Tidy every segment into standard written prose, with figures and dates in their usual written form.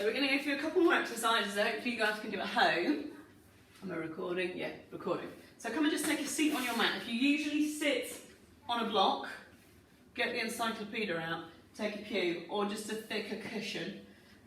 we're going to go through a couple more exercises that hopefully you guys can do at home. Am I recording? Yeah, recording. So come and just take a seat on your mat. If you usually sit on a block, get the encyclopedia out, take a pew, or just a thicker cushion.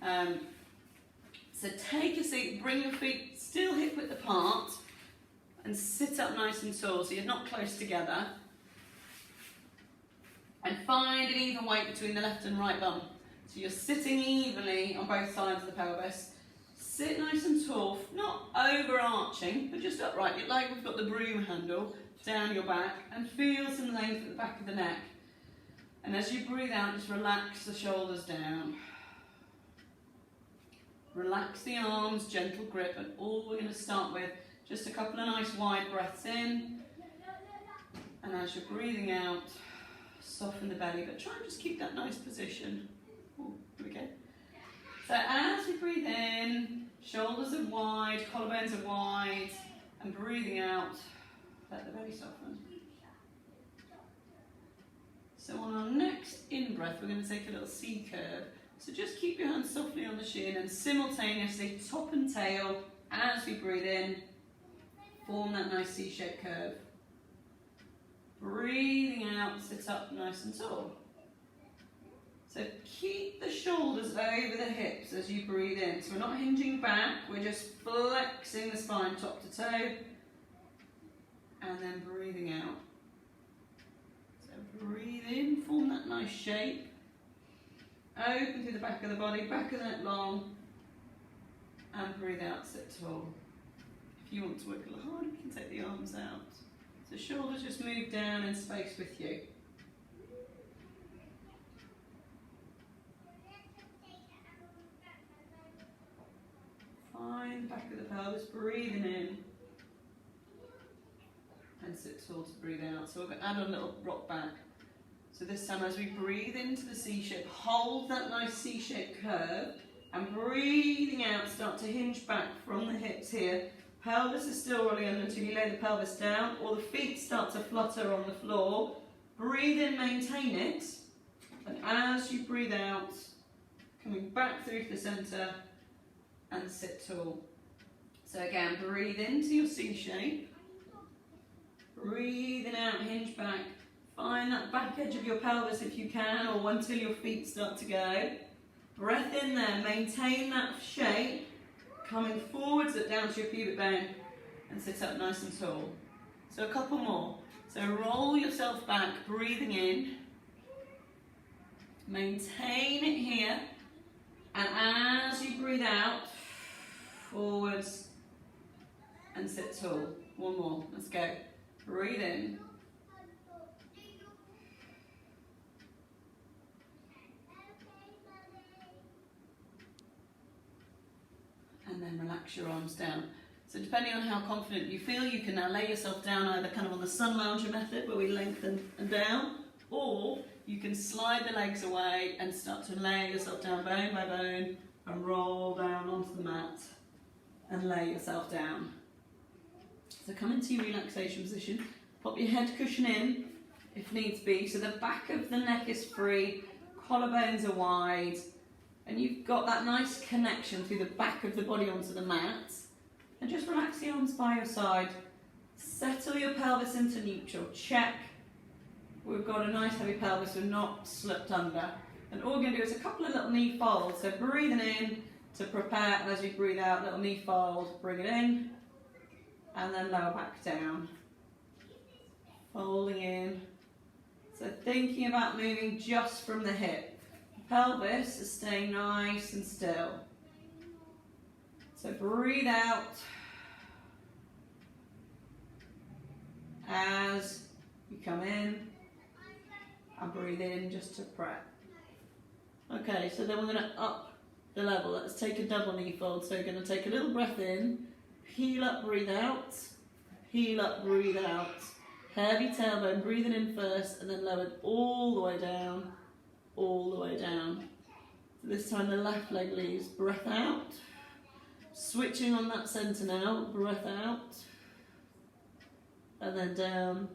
So take a seat, bring your feet still hip width apart, and sit up nice and tall so you're not close together. And find an even weight between the left and right bum. So you're sitting evenly on both sides of the pelvis. Sit nice and tall, not overarching, but just upright, like we've got the broom handle down your back, and feel some length at the back of the neck. And as you breathe out, just relax the shoulders down. Relax the arms, gentle grip, and all we're going to start with, just a couple of nice wide breaths in. And as you're breathing out, soften the belly, but try and just keep that nice position. Ooh, here we go. So as we breathe in, shoulders are wide, collarbones are wide, and breathing out, let the belly soften. So on our next in-breath, we're going to take a little C curve. So just keep your hands softly on the shin and simultaneously top and tail as we breathe in, form that nice C-shaped curve. Breathing out, sit up nice and tall. So keep the shoulders over the hips as you breathe in. So we're not hinging back, we're just flexing the spine top to toe. And then breathing out. So breathe in, form that nice shape. Open through the back of the body, back of the neck long. And breathe out, sit tall. If you want to work a little harder, you can take the arms out. So shoulders just move down in space with you. Find the back of the pelvis, breathing in. And sit tall to breathe out. So we're going to add a little rock back. So this time as we breathe into the C shape, hold that nice C-shaped curve. And breathing out, start to hinge back from the hips here. Pelvis is still rolling under until you lay the pelvis down, or the feet start to flutter on the floor. Breathe in, maintain it. And as you breathe out, coming back through to the centre and sit tall. So again, breathe into your C shape. Breathing out, hinge back. Find that back edge of your pelvis if you can, or until your feet start to go. Breath in there, maintain that shape. Coming forwards down to your pubic bone and sit up nice and tall. So a couple more. So roll yourself back, breathing in. Maintain it here. And as you breathe out, forwards and sit tall. One more, let's go. Breathe in. And then relax your arms down. So depending on how confident you feel, you can now lay yourself down either kind of on the sun lounger method where we lengthen and down, or you can slide the legs away and start to lay yourself down bone by bone and roll down onto the mat and lay yourself down. So come into your relaxation position, pop your head cushion in if needs be, so the back of the neck is free, collarbones are wide, and you've got that nice connection through the back of the body onto the mat. And just relax the arms by your side. Settle your pelvis into neutral. Check. We've got a nice heavy pelvis, we're not slipped under. And all we're going to do is a couple of little knee folds. So breathing in to prepare, and as you breathe out, little knee fold, bring it in, and then lower back down. Folding in. So thinking about moving just from the hip. Pelvis is staying nice and still. So breathe out as you come in, and breathe in just to prep. Okay, so then we're going to up the level. Let's take a double knee fold. So we're going to take a little breath in, heel up, breathe out, heel up, breathe out. Heavy tailbone, breathing in first, and then lowered all the way down. All the way down. So this time the left leg leaves, breath out. Switching on that centre now, breath out. And then down,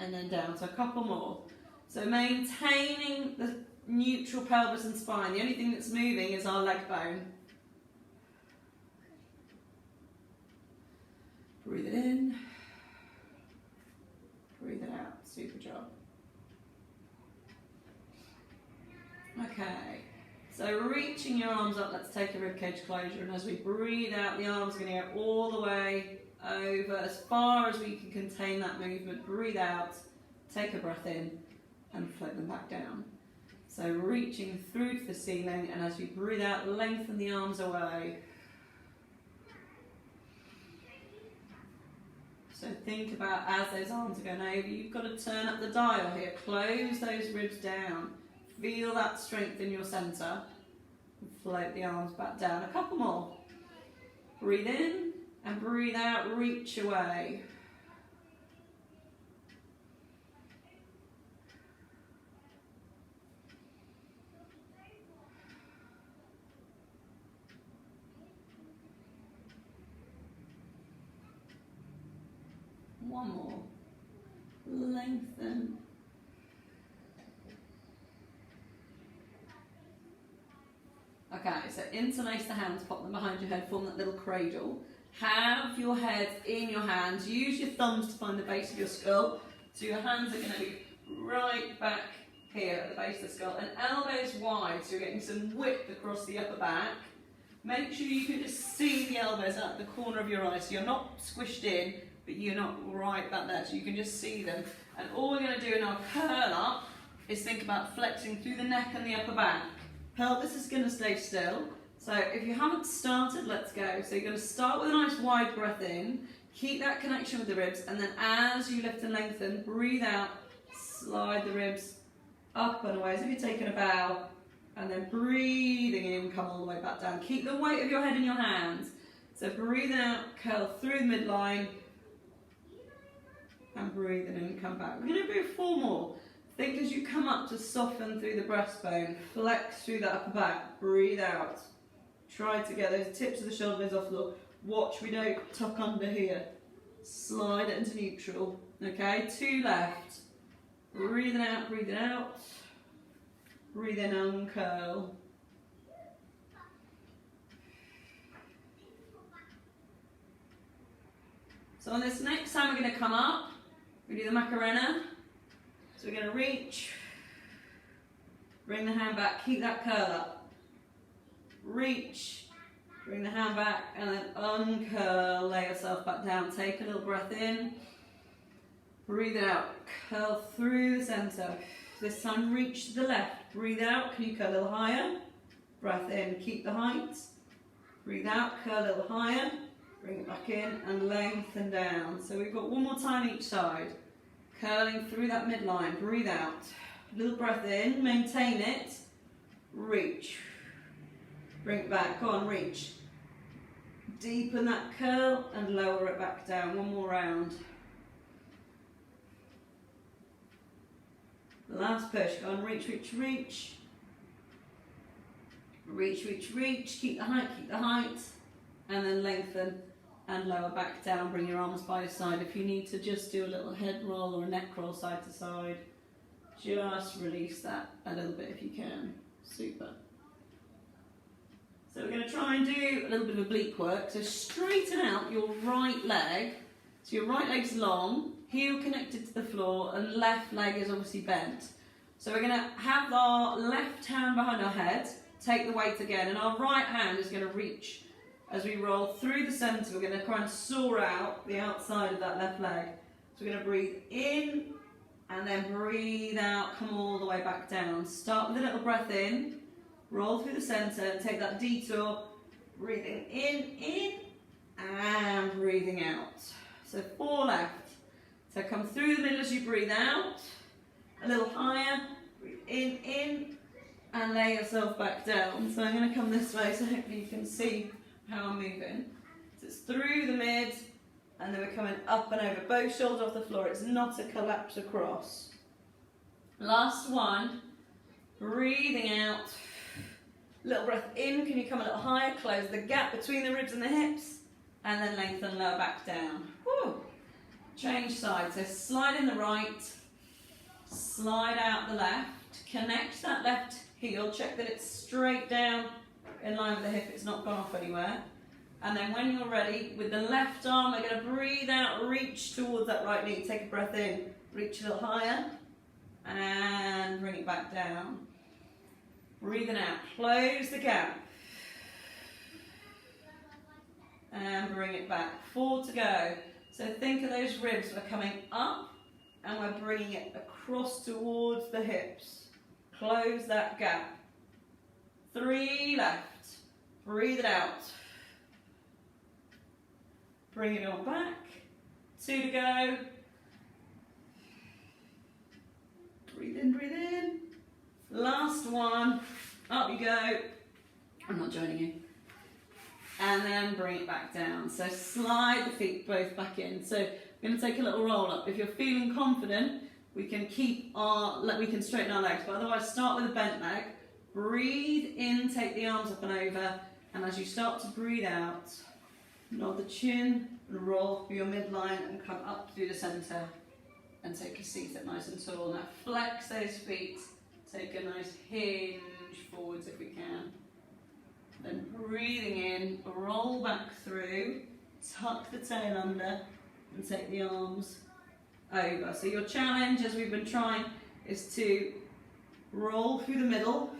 and then down. So a couple more. So maintaining the neutral pelvis and spine. The only thing that's moving is our leg bone. Breathe it in. Breathe it out. Super job. Okay. So reaching your arms up, let's take a ribcage closure, and as we breathe out, the arms are going to go all the way over as far as we can contain that movement. Breathe out, take a breath in, and float them back down. So reaching through to the ceiling, and as you breathe out, lengthen the arms away. So think about as those arms are going over, you've got to turn up the dial here. Close those ribs down. Feel that strength in your centre. Float the arms back down. A couple more. Breathe in and breathe out. Reach away. One more. Lengthen. Okay, so interlace the hands, pop them behind your head, form that little cradle. Have your head in your hands. Use your thumbs to find the base of your skull. So your hands are going to be right back here at the base of the skull, and elbows wide, so you're getting some width across the upper back. Make sure you can just see the elbows out the corner of your eye, so you're not squished in, but you're not right back there, so you can just see them. And all we're going to do in our curl up is think about flexing through the neck and the upper back. Pelvis is going to stay still. So if you haven't started, let's go. So you're going to start with a nice wide breath in, keep that connection with the ribs, and then as you lift and lengthen, breathe out, slide the ribs up and away as if you're taking a bow, and then breathing in, come all the way back down. Keep the weight of your head in your hands. So breathe out, curl through the midline, and breathing in, come back. We're going to do 4 more. Think as you come up to soften through the breastbone, flex through that upper back, breathe out. Try to get those tips of the shoulders off the floor. Watch we don't tuck under here. Slide it into neutral. Okay, 2 left. Breathing out, breathing out. Breathe in, uncurl. So on this next time we're going to come up, we do the Macarena. So we're going to reach, bring the hand back, keep that curl up. Reach, bring the hand back, and then uncurl, lay yourself back down. Take a little breath in, breathe it out, curl through the centre. This time reach to the left, breathe out, can you curl a little higher? Breath in, keep the height. Breathe out, curl a little higher, bring it back in, and lengthen down. So we've got 1 more time each side. Curling through that midline, breathe out. A little breath in, maintain it. Reach. Bring it back, go on, reach. Deepen that curl and lower it back down. 1 more round. Last push, go on, reach, reach, reach. Reach, reach, reach. Keep the height, keep the height. And then lengthen and lower back down. Bring your arms by your side. If you need to just do a little head roll or a neck roll side to side, just release that a little bit if you can. Super. So we're going to try and do a little bit of oblique work. So straighten out your right leg. So your right leg's long, heel connected to the floor, and left leg is obviously bent. So we're going to have our left hand behind our head, take the weight again, and our right hand is going to reach. As we roll through the centre, we're going to try and soar out the outside of that left leg. So we're going to breathe in, and then breathe out, come all the way back down. Start with a little breath in, roll through the centre, and take that detour, breathing in, and breathing out. So 4 left. So come through the middle as you breathe out, a little higher, breathe in, and lay yourself back down. So I'm going to come this way so hopefully you can see how I'm moving. So it's through the mid, and then we're coming up and over, both shoulders off the floor. It's not a collapse across. Last one, breathing out, little breath in, can you come a little higher, close the gap between the ribs and the hips, and then lengthen, lower back down. Woo. Change sides, so slide in the right, slide out the left, to connect that left heel. Check that it's straight down in line with the hip, it's not gone off anywhere. And then when you're ready, with the left arm, we're going to breathe out, reach towards that right knee. Take a breath in, reach a little higher, and bring it back down. Breathing out, close the gap. And bring it back, 4 to go. So think of those ribs, we're coming up and we're bringing it across towards the hips. Close that gap. 3 left, breathe it out. Bring it on back, 2 to go. Breathe in, breathe in. Last one, up you go. I'm not joining you. And then bring it back down. So slide the feet both back in. So we're going to take a little roll up. If you're feeling confident, we can we can straighten our legs, but otherwise start with a bent leg. Breathe in, take the arms up and over, and as you start to breathe out, nod the chin and roll through your midline and come up through the centre and take a seat up nice and tall. Now flex those feet, take a nice hinge forwards if we can. Then breathing in, roll back through, tuck the tail under and take the arms over. So your challenge, as we've been trying, is to roll through the middle,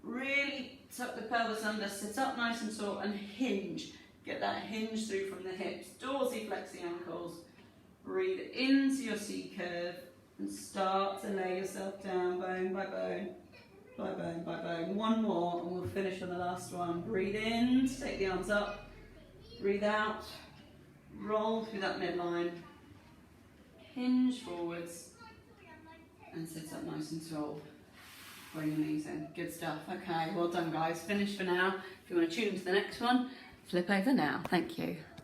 really tuck the pelvis under, sit up nice and tall and hinge. Get that hinge through from the hips, dorsiflex the ankles, breathe into your C curve and start to lay yourself down bone by bone. By bone, by bone. One more and we'll finish on the last one. Breathe in, take the arms up. Breathe out, roll through that midline. Hinge forwards and sit up nice and tall. Very amazing. Good stuff. Okay, well done guys. Finished for now. If you want to tune into the next one, flip over now. Thank you.